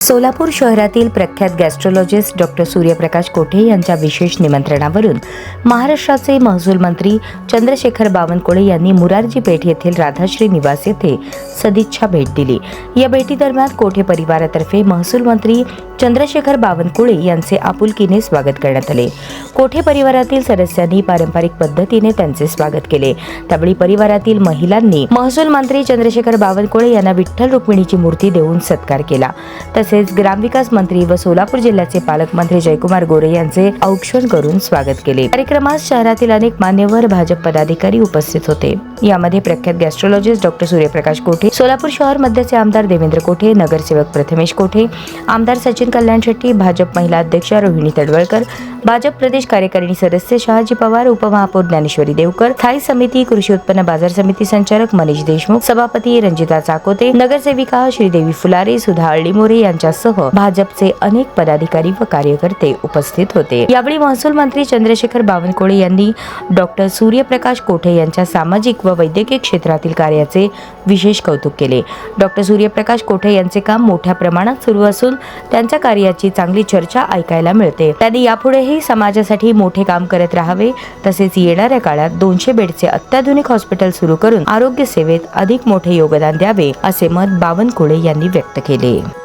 सोलापूर शहरातील प्रख्यात गॅस्ट्रोलॉजिस्ट डॉक्टर सूर्यप्रकाश कोठे यांच्या विशेष निमंत्रणावरून महाराष्ट्राचे महसूल मंत्री चंद्रशेखर बावनकुळे यांनी मुरारजी पेठ येथील राधाश्री निवास येथे सदिच्छा भेट दिली। या भेटीदरम्यान कोठे परिवारातर्फे महसूल मंत्री चंद्रशेखर बावनकुळे यांचे आपुलकीने स्वागत करण्यात आले। कोठे परिवारातील सदस्यांनी पारंपरिक पद्धतीने त्यांचे स्वागत केले। त्यावेळी परिवारातील महिलांनी महसूल मंत्री चंद्रशेखर बावनकुळे यांना विठ्ठल रुक्मिणीची मूर्ती देऊन सत्कार केला। तसेच ग्रामविकास मंत्री व सोलापूर जिल्ह्याचे पालकमंत्री जयकुमार गोरे यांचे औक्षण करून स्वागत केले। कार्यक्रमात शहरातील अनेक मान्यवर भाजप पदाधिकारी उपस्थित होते। यामध्ये प्रख्यात गॅस्ट्रोलॉजिस्ट डॉक्टर सूर्यप्रकाश कोठे, सोलापूर शहर मध्यचे आमदार देवेंद्र कोठे, नगरसेवक प्रथमेश कोठे, आमदार सचिन कल्याण शेट्टी, भाजप महिला अध्यक्षा रोहिणी तडवळकर, भाजप प्रदेश कार्यकारिणी सदस्य शहाजी पवार, उपमहापौर ज्ञानेश्वरी देवकर, स्थायी समिती कृषी उत्पन्न बाजार समिती संचालक मनीष देशमुख, सभापती रंजिता चाकोते, नगरसेविका श्रीदेवी फुलारे, सुधा अळीमोरे यांच्यासह भाजपचे अनेक पदाधिकारी व कार्यकर्ते उपस्थित होते। यावेळी महसूल मंत्री चंद्रशेखर बावनकुळे यांनी डॉक्टर सूर्यप्रकाश कोठे यांच्या सामाजिक व वैद्यकीय क्षेत्रातील कार्याचे विशेष कौतुक केले। डॉक्टर सूर्यप्रकाश कोठे यांचे काम मोठ्या प्रमाणात सुरू असून त्यांच्या कार्याची चांगली चर्चा ऐकायला मिळते। त्यांनी यापुढेही समाजासाठी मोठे काम करत राहावे, तसेच येणाऱ्या काळात 200 बेडचे अत्याधुनिक हॉस्पिटल सुरू करून आरोग्य सेवेत अधिक मोठे योगदान द्यावे, असे मत बावनकुळे यांनी व्यक्त केले।